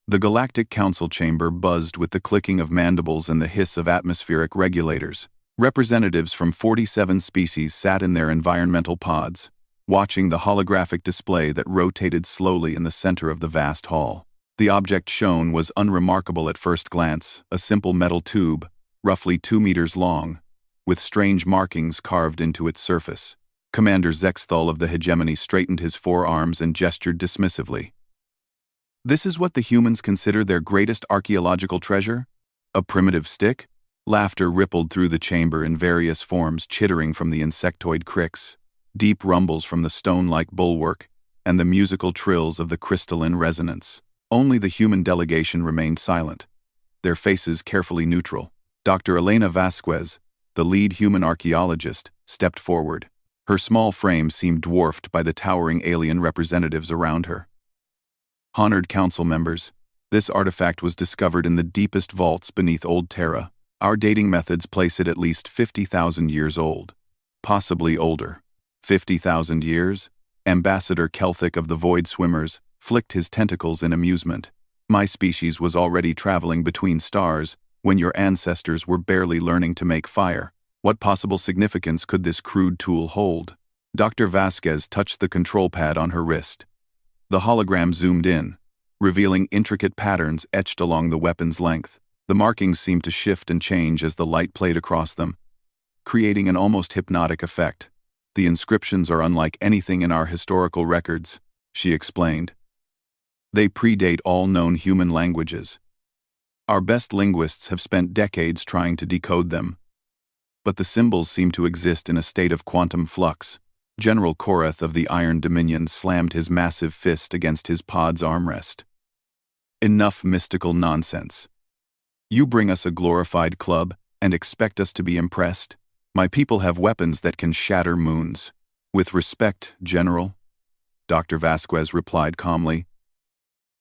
The Galactic Council chamber buzzed with the clicking of mandibles and the hiss of atmospheric regulators. Representatives from 47 species sat in their environmental pods, watching the holographic display that rotated slowly in the center of the vast hall. The object shown was unremarkable at first glance, a simple metal tube, roughly 2 meters long, with strange markings carved into its surface. Commander Zexthal of the hegemony straightened his forearms and gestured dismissively. This is what the humans consider their greatest archaeological treasure? A primitive stick? Laughter rippled through the chamber in various forms, chittering from the insectoid cricks, deep rumbles from the stone-like bulwark, and the musical trills of the crystalline resonance. Only the human delegation remained silent, their faces carefully neutral. Dr. Elena Vasquez, the lead human archaeologist, stepped forward. Her small frame seemed dwarfed by the towering alien representatives around her. Honored council members, this artifact was discovered in the deepest vaults beneath Old Terra. Our dating methods place it at least 50,000 years old. Possibly older. 50,000 years? Ambassador Kelthic of the Void Swimmers flicked his tentacles in amusement. My species was already traveling between stars when your ancestors were barely learning to make fire. What possible significance could this crude tool hold? Dr. Vasquez touched the control pad on her wrist. The hologram zoomed in, revealing intricate patterns etched along the weapon's length. The markings seemed to shift and change as the light played across them, creating an almost hypnotic effect. The inscriptions are unlike anything in our historical records, she explained. They predate all known human languages. Our best linguists have spent decades trying to decode them. But the symbols seem to exist in a state of quantum flux. General Korath of the Iron Dominion slammed his massive fist against his pod's armrest. Enough mystical nonsense. You bring us a glorified club and expect us to be impressed? My people have weapons that can shatter moons. With respect, General, Dr. Vasquez replied calmly.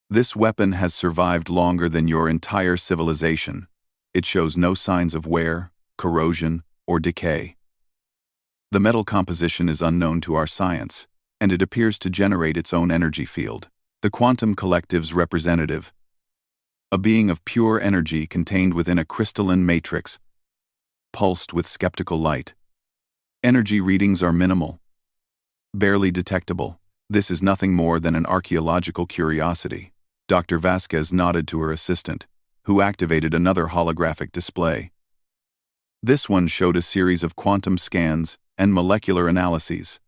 This weapon has survived longer than your entire civilization. It shows no signs of wear, corrosion, or decay. The metal composition is unknown to our science, and it appears to generate its own energy field. The quantum collective's representative, a being of pure energy contained within a crystalline matrix, pulsed with skeptical light. Energy readings are minimal, barely detectable. This is nothing more than an archaeological curiosity. Dr. Vasquez nodded to her assistant, who activated another holographic display. This one showed a series of quantum scans and molecular analyses.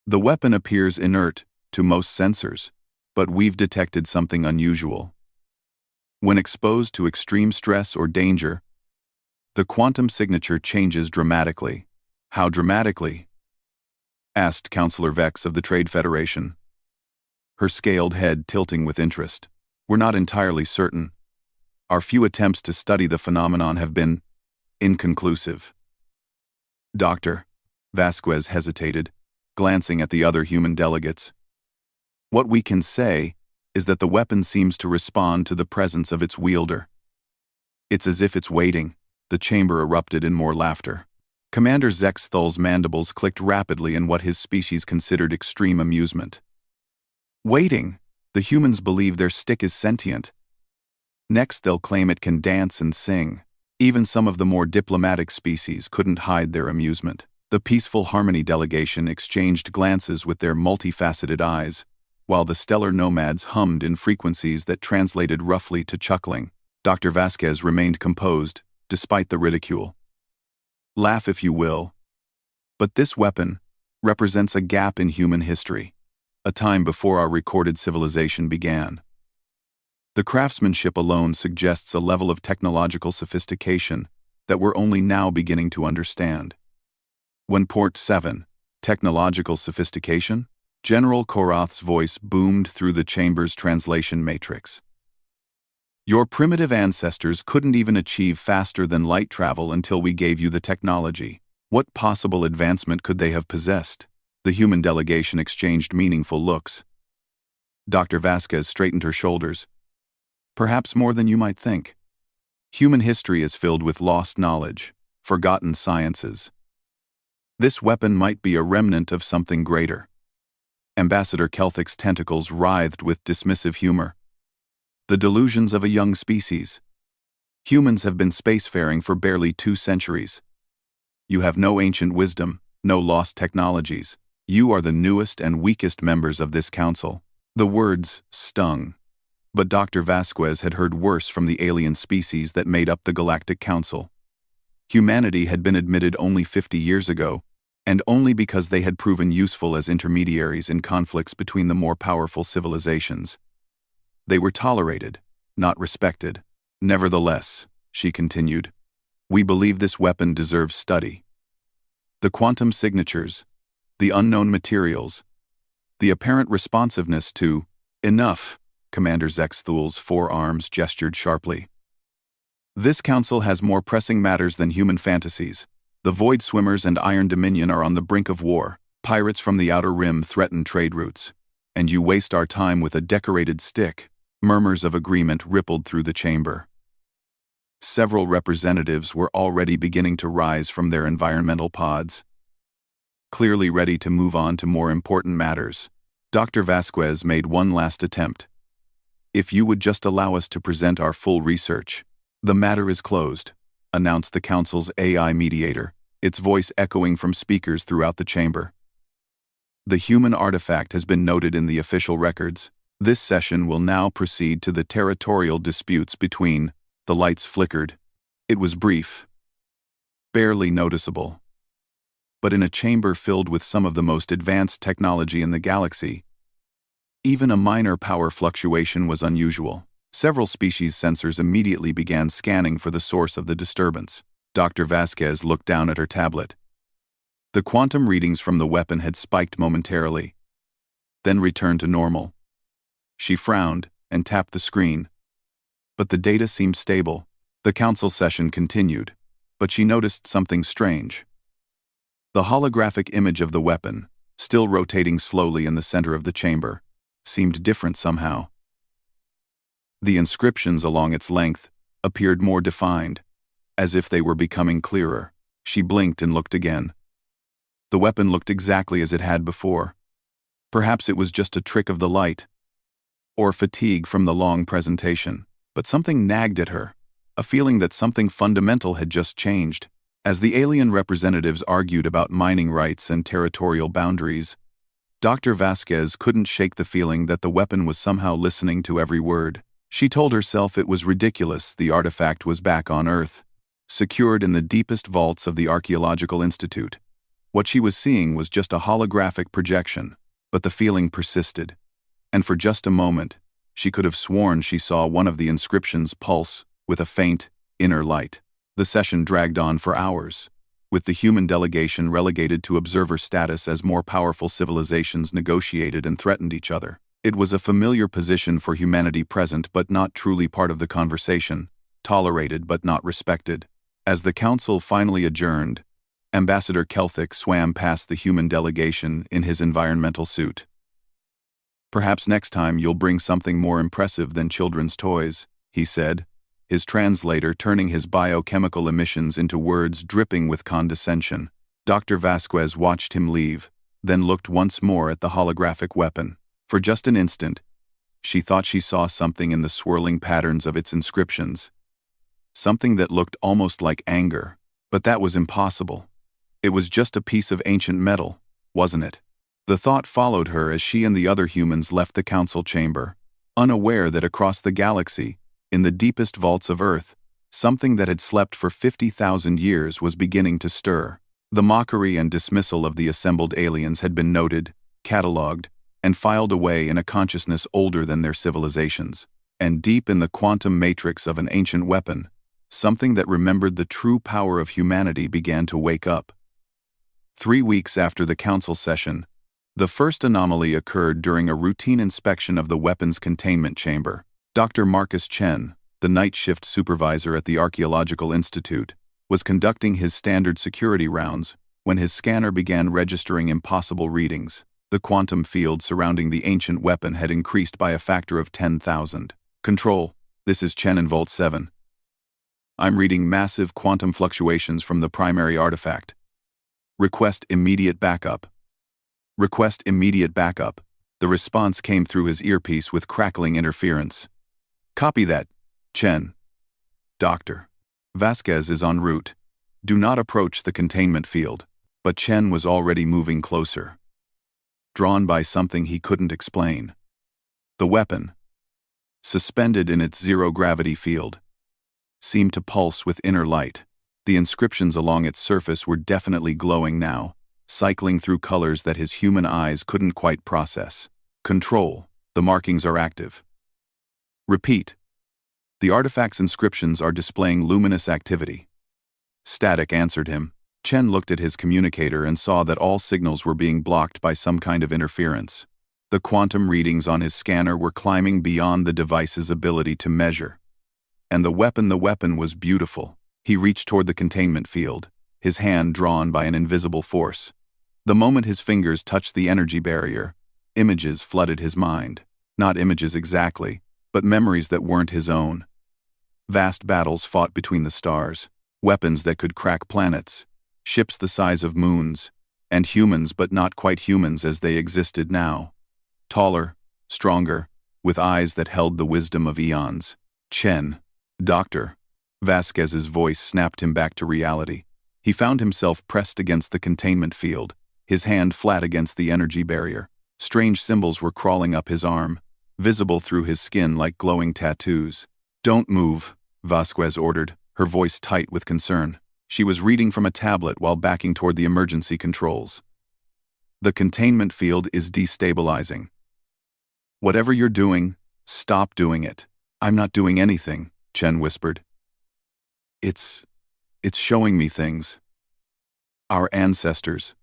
The weapon appears inert to most sensors, but we've detected something unusual. When exposed to extreme stress or danger, the quantum signature changes dramatically. How dramatically? Asked Counselor Vex of the Trade Federation, her scaled head tilting with interest. We're not entirely certain. Our few attempts to study the phenomenon have been inconclusive. Doctor, Vasquez hesitated, glancing at the other human delegates. What we can say is that the weapon seems to respond to the presence of its wielder. It's as if it's waiting. The chamber erupted in more laughter. Commander Zexthal's mandibles clicked rapidly in what his species considered extreme amusement. Waiting. The humans believe their stick is sentient. Next they'll claim it can dance and sing. Even some of the more diplomatic species couldn't hide their amusement. The Peaceful Harmony delegation exchanged glances with their multifaceted eyes, while the stellar nomads hummed in frequencies that translated roughly to chuckling. Dr. Vasquez remained composed, despite the ridicule. Laugh if you will. But this weapon represents a gap in human history, a time before our recorded civilization began. The craftsmanship alone suggests a level of technological sophistication that we're only now beginning to understand. When Port 7, technological sophistication? General Korath's voice boomed through the chamber's translation matrix. Your primitive ancestors couldn't even achieve faster than light travel until we gave you the technology. What possible advancement could they have possessed? The human delegation exchanged meaningful looks. Dr. Vasquez straightened her shoulders. Perhaps more than you might think. Human history is filled with lost knowledge, forgotten sciences. This weapon might be a remnant of something greater. Ambassador Kelthic's tentacles writhed with dismissive humor. The delusions of a young species. Humans have been spacefaring for barely 2 centuries. You have no ancient wisdom, no lost technologies. You are the newest and weakest members of this council. The words stung. But Dr. Vasquez had heard worse from the alien species that made up the Galactic Council. Humanity had been admitted only 50 years ago, and only because they had proven useful as intermediaries in conflicts between the more powerful civilizations. They were tolerated, not respected. Nevertheless, she continued, we believe this weapon deserves study. The quantum signatures, the unknown materials, the apparent responsiveness to enough. Commander Zexthul's forearms gestured sharply. This council has more pressing matters than human fantasies. The Void Swimmers and Iron Dominion are on the brink of war. Pirates from the Outer Rim threaten trade routes. And you waste our time with a decorated stick. Murmurs of agreement rippled through the chamber. Several representatives were already beginning to rise from their environmental pods, clearly ready to move on to more important matters. Dr. Vasquez made one last attempt. If you would just allow us to present our full research. The matter is closed, announced the Council's AI mediator, its voice echoing from speakers throughout the chamber. The human artifact has been noted in the official records. This session will now proceed to the territorial disputes between. The lights flickered. It was brief, barely noticeable. But in a chamber filled with some of the most advanced technology in the galaxy, even a minor power fluctuation was unusual. Several species sensors immediately began scanning for the source of the disturbance. Dr. Vasquez looked down at her tablet. The quantum readings from the weapon had spiked momentarily, then returned to normal. She frowned and tapped the screen. But the data seemed stable. The council session continued, but she noticed something strange. The holographic image of the weapon, still rotating slowly in the center of the chamber, seemed different somehow. The inscriptions along its length appeared more defined, as if they were becoming clearer. She blinked and looked again. The weapon looked exactly as it had before. Perhaps it was just a trick of the light, or fatigue from the long presentation. But something nagged at her, a feeling that something fundamental had just changed. As the alien representatives argued about mining rights and territorial boundaries, Dr. Vasquez couldn't shake the feeling that the weapon was somehow listening to every word. She told herself it was ridiculous the artifact was back on Earth, secured in the deepest vaults of the Archaeological Institute. What she was seeing was just a holographic projection, but the feeling persisted. And for just a moment, she could have sworn she saw one of the inscriptions pulse with a faint, inner light. The session dragged on for hours, with the human delegation relegated to observer status as more powerful civilizations negotiated and threatened each other. It was a familiar position for humanity present but not truly part of the conversation, tolerated but not respected. As the council finally adjourned, Ambassador Kelthic swam past the human delegation in his environmental suit. Perhaps next time you'll bring something more impressive than children's toys, he said, his translator turning his biochemical emissions into words dripping with condescension. Dr. Vasquez watched him leave, then looked once more at the holographic weapon. For just an instant, she thought she saw something in the swirling patterns of its inscriptions. Something that looked almost like anger, but that was impossible. It was just a piece of ancient metal, wasn't it? The thought followed her as she and the other humans left the council chamber, unaware that across the galaxy, in the deepest vaults of Earth, something that had slept for 50,000 years was beginning to stir. The mockery and dismissal of the assembled aliens had been noted, catalogued, and filed away in a consciousness older than their civilizations. And deep in the quantum matrix of an ancient weapon, something that remembered the true power of humanity began to wake up. 3 weeks after the council session, the first anomaly occurred during a routine inspection of the weapons containment chamber. Dr. Marcus Chen, the night shift supervisor at the Archaeological Institute, was conducting his standard security rounds when his scanner began registering impossible readings. The quantum field surrounding the ancient weapon had increased by a factor of 10,000. Control, this is Chen in Vault 7. I'm reading massive quantum fluctuations from the primary artifact. Request immediate backup. Request immediate backup. The response came through his earpiece with crackling interference. Copy that, Chen. Doctor. Vasquez is en route. Do not approach the containment field. But Chen was already moving closer, drawn by something he couldn't explain. The weapon, suspended in its zero-gravity field, seemed to pulse with inner light. The inscriptions along its surface were definitely glowing now, cycling through colors that his human eyes couldn't quite process. Control. The markings are active. Repeat. The artifact's inscriptions are displaying luminous activity. Static answered him. Chen looked at his communicator and saw that all signals were being blocked by some kind of interference. The quantum readings on his scanner were climbing beyond the device's ability to measure. And the weapon was beautiful. He reached toward the containment field, his hand drawn by an invisible force. The moment his fingers touched the energy barrier, images flooded his mind. Not images exactly, but memories that weren't his own. Vast battles fought between the stars, weapons that could crack planets, ships the size of moons, and humans but not quite humans as they existed now. Taller, stronger, with eyes that held the wisdom of eons. Chen. Doctor. Vasquez's voice snapped him back to reality. He found himself pressed against the containment field, his hand flat against the energy barrier. Strange symbols were crawling up his arm, visible through his skin like glowing tattoos. Don't move, Vasquez ordered, her voice tight with concern. She was reading from a tablet while backing toward the emergency controls. The containment field is destabilizing. Whatever you're doing, stop doing it. I'm not doing anything, Chen whispered. It's showing me things. Our ancestors.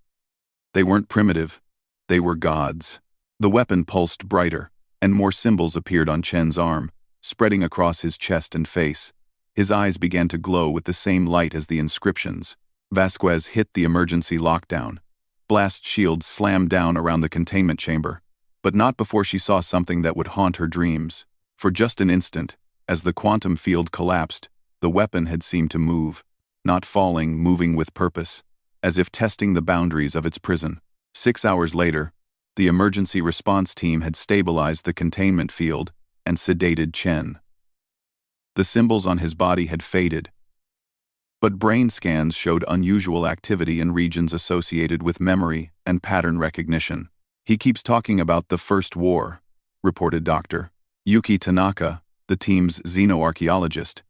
They weren't primitive. They were gods. The weapon pulsed brighter, and more symbols appeared on Chen's arm, spreading across his chest and face. His eyes began to glow with the same light as the inscriptions. Vasquez hit the emergency lockdown. Blast shields slammed down around the containment chamber, but not before she saw something that would haunt her dreams. For just an instant, as the quantum field collapsed, the weapon had seemed to move, not falling, moving with purpose, as if testing the boundaries of its prison. 6 hours later, the emergency response team had stabilized the containment field and sedated Chen. The symbols on his body had faded, but brain scans showed unusual activity in regions associated with memory and pattern recognition. He keeps talking about the First War, reported Dr. Yuki Tanaka, the team's xenoarchaeologist,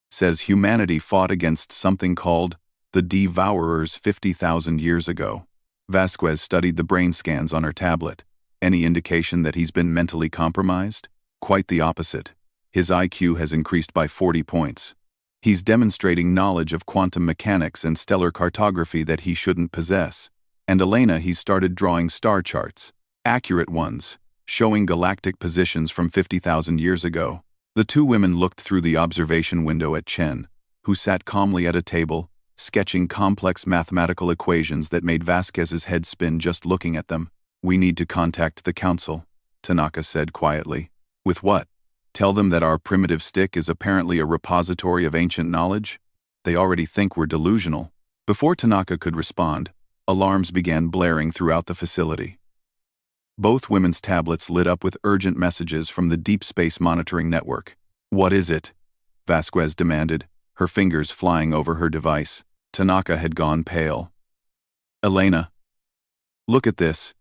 says humanity fought against something called the Devourers 50,000 years ago. Vasquez studied the brain scans on her tablet. Any indication that he's been mentally compromised? Quite the opposite. His IQ has increased by 40 points. He's demonstrating knowledge of quantum mechanics and stellar cartography that he shouldn't possess. And Elena, he's started drawing star charts. Accurate ones, showing galactic positions from 50,000 years ago. The two women looked through the observation window at Chen, who sat calmly at a table, sketching complex mathematical equations that made Vasquez's head spin just looking at them. We need to contact the council, Tanaka said quietly. With what? Tell them that our primitive stick is apparently a repository of ancient knowledge? They already think we're delusional. Before Tanaka could respond, alarms began blaring throughout the facility. Both women's tablets lit up with urgent messages from the Deep Space Monitoring Network. What is it? Vasquez demanded, her fingers flying over her device. Tanaka had gone pale. Elena. Look at this.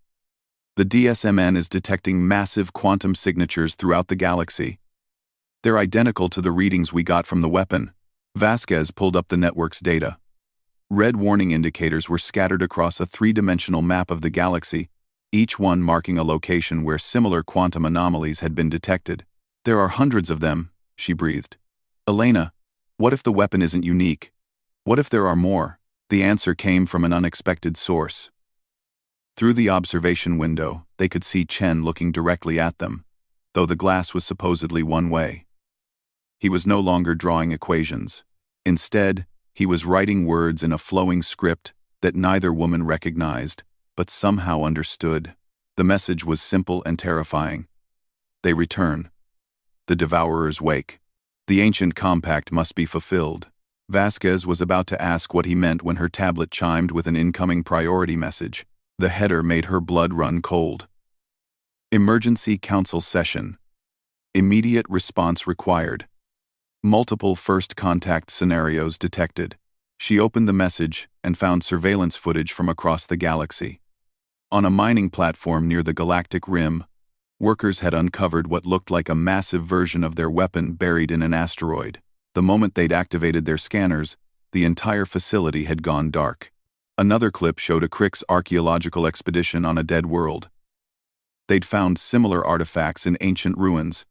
The DSMN is detecting massive quantum signatures throughout the galaxy. They're identical to the readings we got from the weapon. Vasquez pulled up the network's data. Red warning indicators were scattered across a three-dimensional map of the galaxy, each one marking a location where similar quantum anomalies had been detected. There are hundreds of them, she breathed. Elena, what if the weapon isn't unique? What if there are more? The answer came from an unexpected source. Through the observation window, they could see Chen looking directly at them, though the glass was supposedly one way. He was no longer drawing equations. Instead, he was writing words in a flowing script that neither woman recognized, but somehow understood. The message was simple and terrifying. They return. The Devourers wake. The ancient compact must be fulfilled. Vasquez was about to ask what he meant when her tablet chimed with an incoming priority message. The header made her blood run cold. Emergency Council Session. Immediate response required. Multiple first contact scenarios detected. She opened the message and found surveillance footage from across the galaxy. On a mining platform near the Galactic Rim, workers had uncovered what looked like a massive version of their weapon buried in an asteroid. The moment they'd activated their scanners, the entire facility had gone dark. Another clip showed a Crix archaeological expedition on a dead world. They'd found similar artifacts in ancient ruins,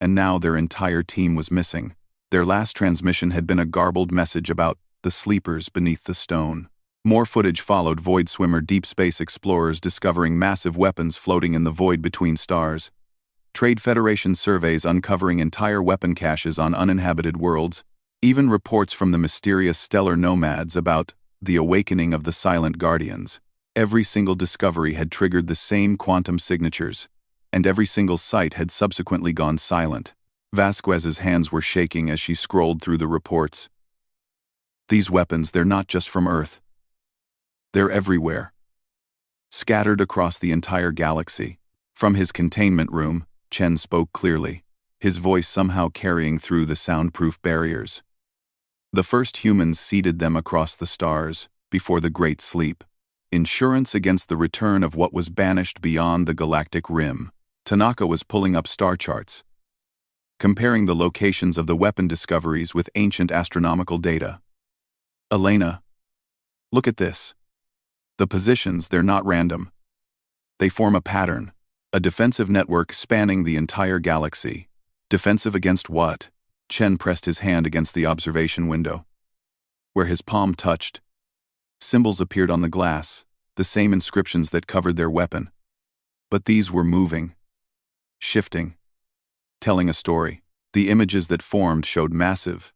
and now their entire team was missing. Their last transmission had been a garbled message about the sleepers beneath the stone. More footage followed. Void swimmer deep space explorers discovering massive weapons floating in the void between stars. Trade Federation surveys uncovering entire weapon caches on uninhabited worlds. Even reports from the mysterious stellar nomads about the awakening of the Silent Guardians. Every single discovery had triggered the same quantum signatures, and every single site had subsequently gone silent. Vasquez's hands were shaking as she scrolled through the reports. These weapons, they're not just from Earth. They're everywhere. Scattered across the entire galaxy. From his containment room, Chen spoke clearly, his voice somehow carrying through the soundproof barriers. The first humans seeded them across the stars, before the Great Sleep. Insurance against the return of what was banished beyond the Galactic Rim. Tanaka was pulling up star charts, comparing the locations of the weapon discoveries with ancient astronomical data. Elena, look at this. The positions, they're not random. They form a pattern, a defensive network spanning the entire galaxy. Defensive against what? Chen pressed his hand against the observation window. Where his palm touched, symbols appeared on the glass, the same inscriptions that covered their weapon. But these were moving, shifting, telling a story. The images that formed showed massive,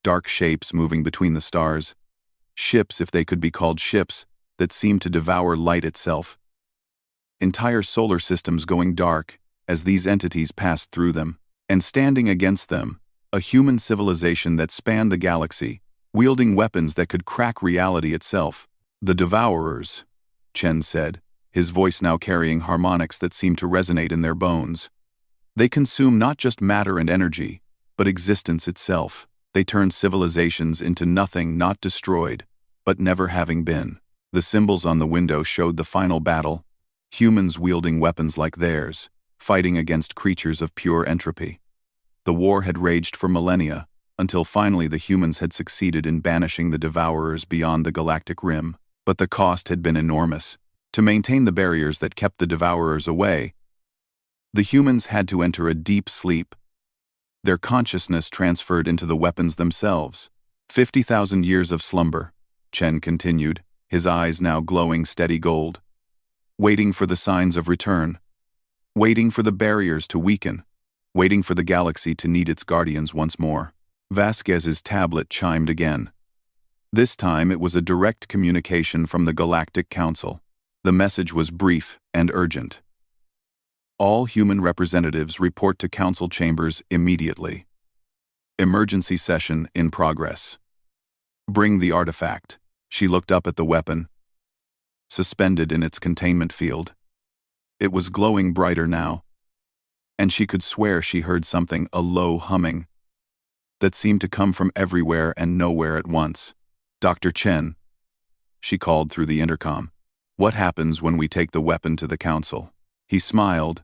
dark shapes moving between the stars. Ships, if they could be called ships, that seemed to devour light itself. Entire solar systems going dark as these entities passed through them, and standing against them, a human civilization that spanned the galaxy, wielding weapons that could crack reality itself. The Devourers, Chen said, his voice now carrying harmonics that seemed to resonate in their bones. They consume not just matter and energy, but existence itself. They turn civilizations into nothing, not destroyed, but never having been. The symbols on the window showed the final battle, humans wielding weapons like theirs, fighting against creatures of pure entropy. The war had raged for millennia, until finally the humans had succeeded in banishing the Devourers beyond the Galactic Rim. But the cost had been enormous. To maintain the barriers that kept the Devourers away, the humans had to enter a deep sleep. Their consciousness transferred into the weapons themselves. 50,000 years of slumber, Chen continued, his eyes now glowing steady gold. Waiting for the signs of return. Waiting for the barriers to weaken. Waiting for the galaxy to need its guardians once more. Vasquez's tablet chimed again. This time it was a direct communication from the Galactic Council. The message was brief and urgent. All human representatives report to council chambers immediately. Emergency session in progress. Bring the artifact. She looked up at the weapon, suspended in its containment field. It was glowing brighter now, and she could swear she heard something, a low humming, that seemed to come from everywhere and nowhere at once. Dr. Chen, she called through the intercom. What happens when we take the weapon to the council? He smiled,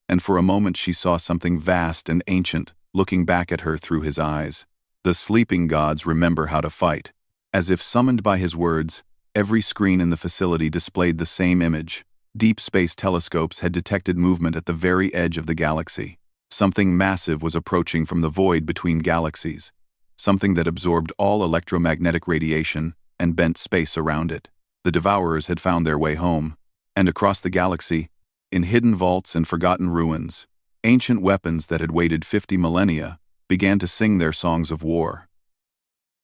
and for a moment she saw something vast and ancient looking back at her through his eyes. The sleeping gods remember how to fight. As if summoned by his words, every screen in the facility displayed the same image. Deep space telescopes had detected movement at the very edge of the galaxy. Something massive was approaching from the void between galaxies, something that absorbed all electromagnetic radiation and bent space around it. The Devourers had found their way home, and across the galaxy, in hidden vaults and forgotten ruins, ancient weapons that had waited 50 millennia began to sing their songs of war.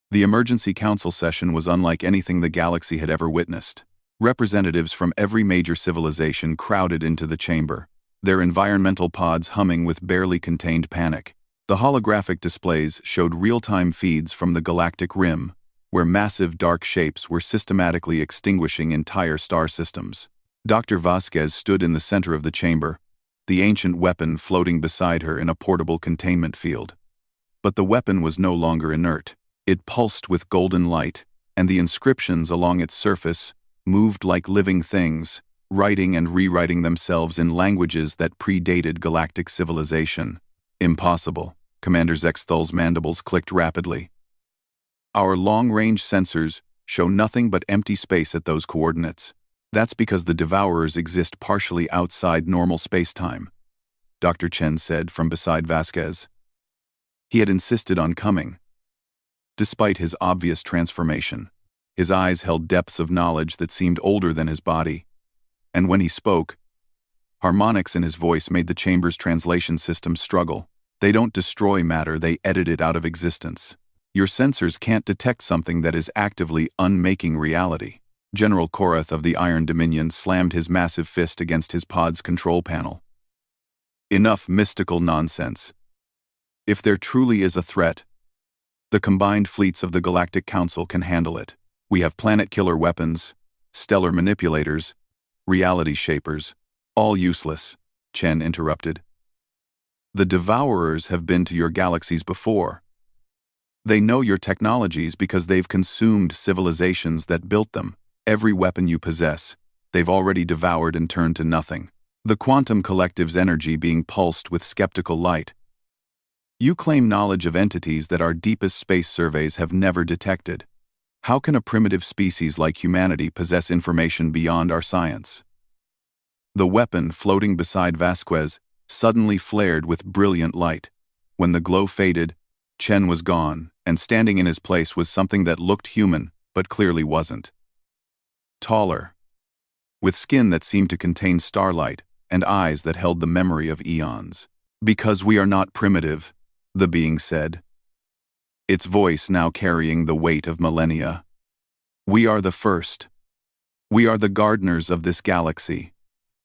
The emergency council session was unlike anything the galaxy had ever witnessed. Representatives from every major civilization crowded into the chamber, their environmental pods humming with barely contained panic. The holographic displays showed real-time feeds from the Galactic Rim, where massive dark shapes were systematically extinguishing entire star systems. Dr. Vasquez stood in the center of the chamber, the ancient weapon floating beside her in a portable containment field. But the weapon was no longer inert. It pulsed with golden light, and the inscriptions along its surface moved like living things, writing and rewriting themselves in languages that predated galactic civilization. Impossible. Commander Zextul's mandibles clicked rapidly. Our long-range sensors show nothing but empty space at those coordinates. That's because the Devourers exist partially outside normal space-time, Dr. Chen said from beside Vasquez. He had insisted on coming. Despite his obvious transformation, his eyes held depths of knowledge that seemed older than his body. And when he spoke, harmonics in his voice made the chamber's translation system struggle. They don't destroy matter, they edit it out of existence. Your sensors can't detect something that is actively unmaking reality. General Korath of the Iron Dominion slammed his massive fist against his pod's control panel. Enough mystical nonsense. If there truly is a threat, the combined fleets of the Galactic Council can handle it. We have planet-killer weapons, stellar manipulators, reality shapers, all useless, Chen interrupted. The Devourers have been to your galaxies before. They know your technologies because they've consumed civilizations that built them. Every weapon you possess, they've already devoured and turned to nothing. The quantum collective's energy being pulsed with skeptical light. You claim knowledge of entities that our deepest space surveys have never detected. How can a primitive species like humanity possess information beyond our science? The weapon floating beside Vasquez suddenly flared with brilliant light. When the glow faded, Chen was gone, and standing in his place was something that looked human, but clearly wasn't. Taller, with skin that seemed to contain starlight, and eyes that held the memory of eons. Because we are not primitive, the being said, its voice now carrying the weight of millennia. We are the first. We are the gardeners of this galaxy.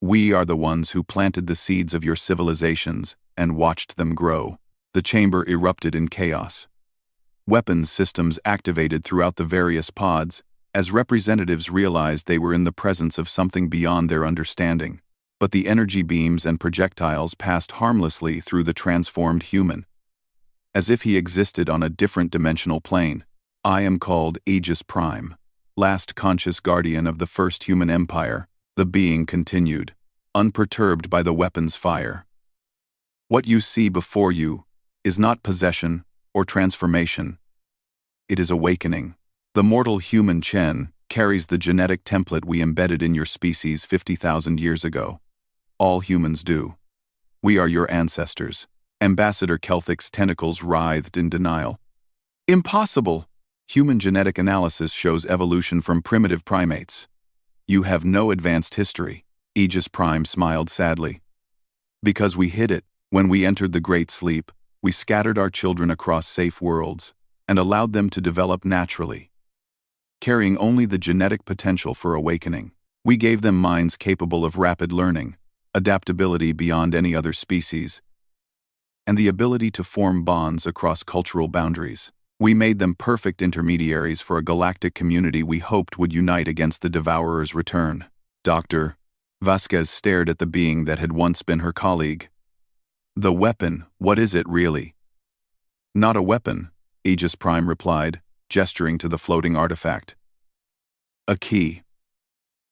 We are the ones who planted the seeds of your civilizations and watched them grow. The chamber erupted in chaos. Weapons systems activated throughout the various pods, as representatives realized they were in the presence of something beyond their understanding. But the energy beams and projectiles passed harmlessly through the transformed human, as if he existed on a different dimensional plane. I am called Aegis Prime, last conscious guardian of the first human empire, the being continued, unperturbed by the weapon's fire. What you see before you is not possession or transformation. It is awakening. The mortal human Chen carries the genetic template we embedded in your species 50,000 years ago. All humans do. We are your ancestors. Ambassador Kelthic's tentacles writhed in denial. Impossible! Human genetic analysis shows evolution from primitive primates. You have no advanced history. Aegis Prime smiled sadly. Because we hid it. When we entered the Great Sleep, we scattered our children across safe worlds and allowed them to develop naturally, carrying only the genetic potential for awakening. We gave them minds capable of rapid learning, adaptability beyond any other species, and the ability to form bonds across cultural boundaries. We made them perfect intermediaries for a galactic community we hoped would unite against the Devourer's return. Dr. Vasquez stared at the being that had once been her colleague. The weapon, what is it really? Not a weapon, Aegis Prime replied, gesturing to the floating artifact. A key.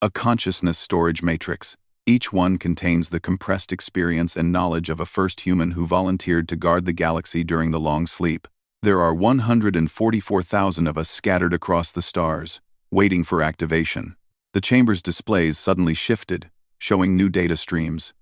A consciousness storage matrix. Each one contains the compressed experience and knowledge of a first human who volunteered to guard the galaxy during the long sleep. There are 144,000 of us scattered across the stars, waiting for activation. The chamber's displays suddenly shifted, showing new data streams.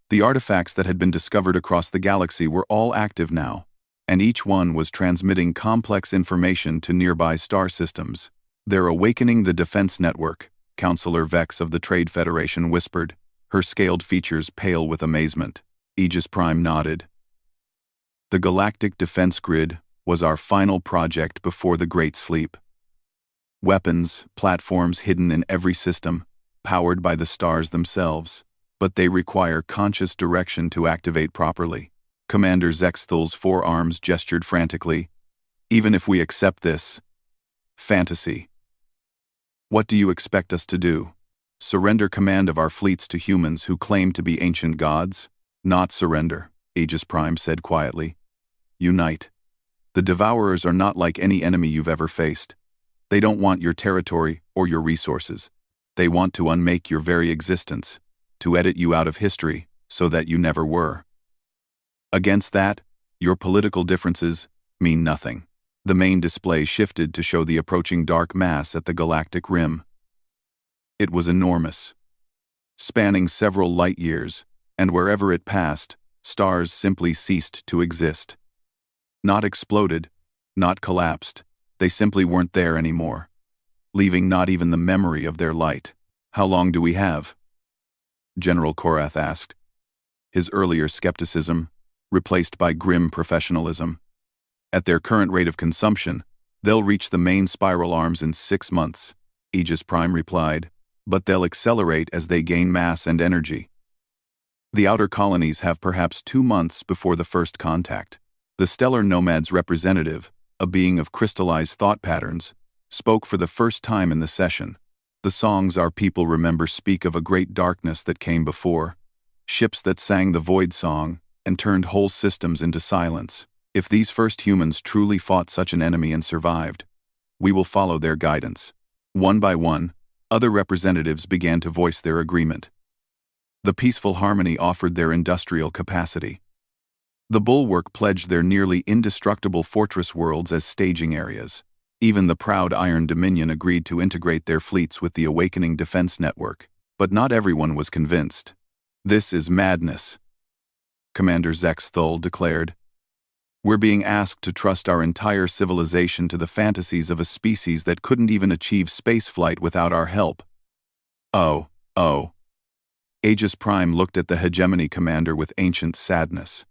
The artifacts that had been discovered across the galaxy were all active now, and each one was transmitting complex information to nearby star systems. They're awakening the defense network, Counselor Vex of the Trade Federation whispered, her scaled features pale with amazement. Aegis Prime nodded. The Galactic Defense Grid was our final project before the Great Sleep. Weapons, platforms hidden in every system, powered by the stars themselves, but they require conscious direction to activate properly. Commander Zextul's forearms gestured frantically. Even if we accept this fantasy, what do you expect us to do? Surrender command of our fleets to humans who claim to be ancient gods? Not surrender, Aegis Prime said quietly. Unite. The Devourers are not like any enemy you've ever faced. They don't want your territory or your resources. They want to unmake your very existence, to edit you out of history so that you never were. Against that, your political differences mean nothing. The main display shifted to show the approaching dark mass at the galactic rim. It was enormous, spanning several light years, and wherever it passed, stars simply ceased to exist. Not exploded, not collapsed, they simply weren't there anymore, leaving not even the memory of their light. How long do we have? General Korath asked, his earlier skepticism replaced by grim professionalism. At their current rate of consumption, they'll reach the main spiral arms in 6 months, Aegis Prime replied, but they'll accelerate as they gain mass and energy. The outer colonies have perhaps 2 months before the first contact. The Stellar Nomad's representative, a being of crystallized thought patterns, spoke for the first time in the session. The songs our people remember speak of a great darkness that came before, ships that sang the void song and turned whole systems into silence. If these first humans truly fought such an enemy and survived, we will follow their guidance. One by one, other representatives began to voice their agreement. The Peaceful Harmony offered their industrial capacity. The Bulwark pledged their nearly indestructible fortress worlds as staging areas. Even the proud Iron Dominion agreed to integrate their fleets with the awakening defense network. But not everyone was convinced. This is madness, Commander Zex Thul declared. We're being asked to trust our entire civilization to the fantasies of a species that couldn't even achieve spaceflight without our help. Oh. Aegis Prime looked at the hegemony commander with ancient sadness.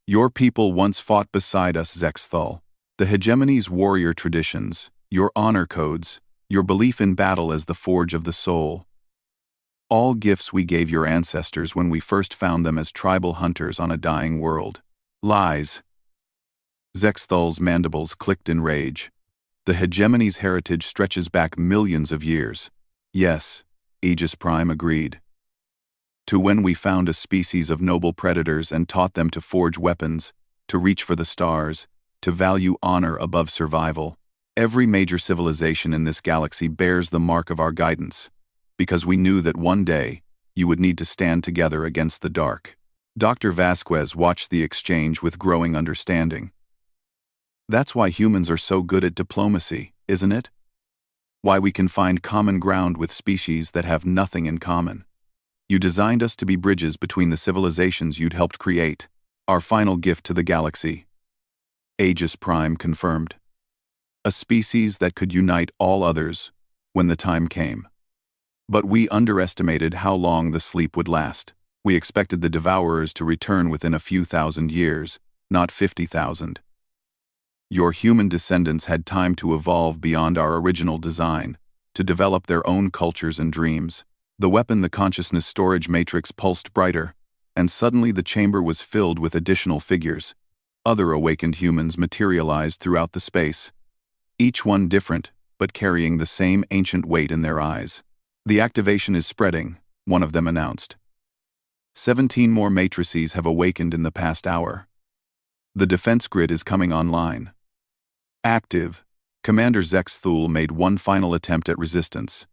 Your people once fought beside us, Zex Thul. The hegemony's warrior traditions, your honor codes, your belief in battle as the forge of the soul. All gifts we gave your ancestors when we first found them as tribal hunters on a dying world. Lies. Zex Thul's mandibles clicked in rage. The hegemony's heritage stretches back millions of years. Yes, Aegis Prime agreed. To when we found a species of noble predators and taught them to forge weapons, to reach for the stars, to value honor above survival. Every major civilization in this galaxy bears the mark of our guidance, because we knew that one day you would need to stand together against the dark. Dr. Vasquez watched the exchange with growing understanding. That's why humans are so good at diplomacy, isn't it? Why we can find common ground with species that have nothing in common. You designed us to be bridges between the civilizations you'd helped create, our final gift to the galaxy. Aegis Prime confirmed. A species that could unite all others when the time came. But we underestimated how long the sleep would last. We expected the Devourers to return within a few thousand years, not 50,000. Your human descendants had time to evolve beyond our original design, to develop their own cultures and dreams. The weapon, the consciousness storage matrix, pulsed brighter, and suddenly the chamber was filled with additional figures. Other awakened humans materialized throughout the space, each one different, but carrying the same ancient weight in their eyes. The activation is spreading, one of them announced. 17 more matrices have awakened in the past hour. The defense grid is coming online. Active. Commander Zex Thul made one final attempt at resistance.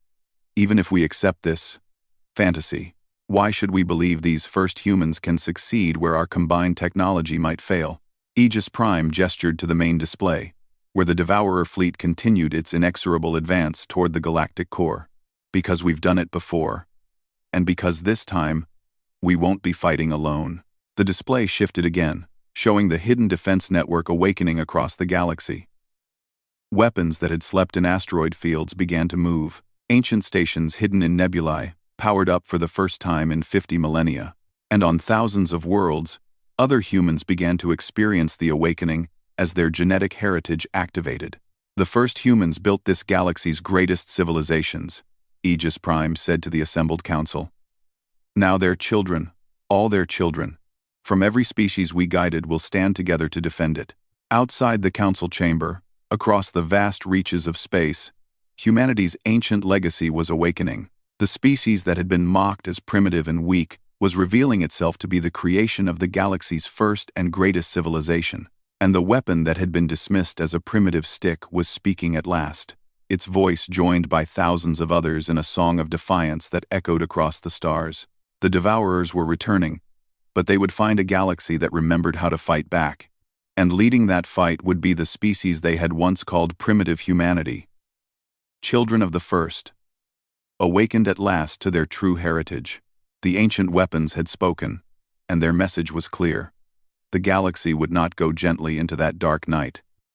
Even if we accept this fantasy, why should we believe these first humans can succeed where our combined technology might fail? Aegis Prime gestured to the main display, where the Devourer fleet continued its inexorable advance toward the galactic core. Because we've done it before. And because this time, we won't be fighting alone. The display shifted again, showing the hidden defense network awakening across the galaxy. Weapons that had slept in asteroid fields began to move. Ancient stations hidden in nebulae, powered up for the first time in 50 millennia. And on thousands of worlds, other humans began to experience the awakening as their genetic heritage activated. The first humans built this galaxy's greatest civilizations, Aegis Prime said to the assembled council. Now their children, all their children, from every species we guided will stand together to defend it. Outside the council chamber, across the vast reaches of space, humanity's ancient legacy was awakening. The species that had been mocked as primitive and weak was revealing itself to be the creation of the galaxy's first and greatest civilization, and the weapon that had been dismissed as a primitive stick was speaking at last, its voice joined by thousands of others in a song of defiance that echoed across the stars. The Devourers were returning, but they would find a galaxy that remembered how to fight back, and leading that fight would be the species they had once called primitive humanity. Children of the First. Awakened at last to their true heritage, the ancient weapons had spoken, and their message was clear. The galaxy would not go gently into that dark night.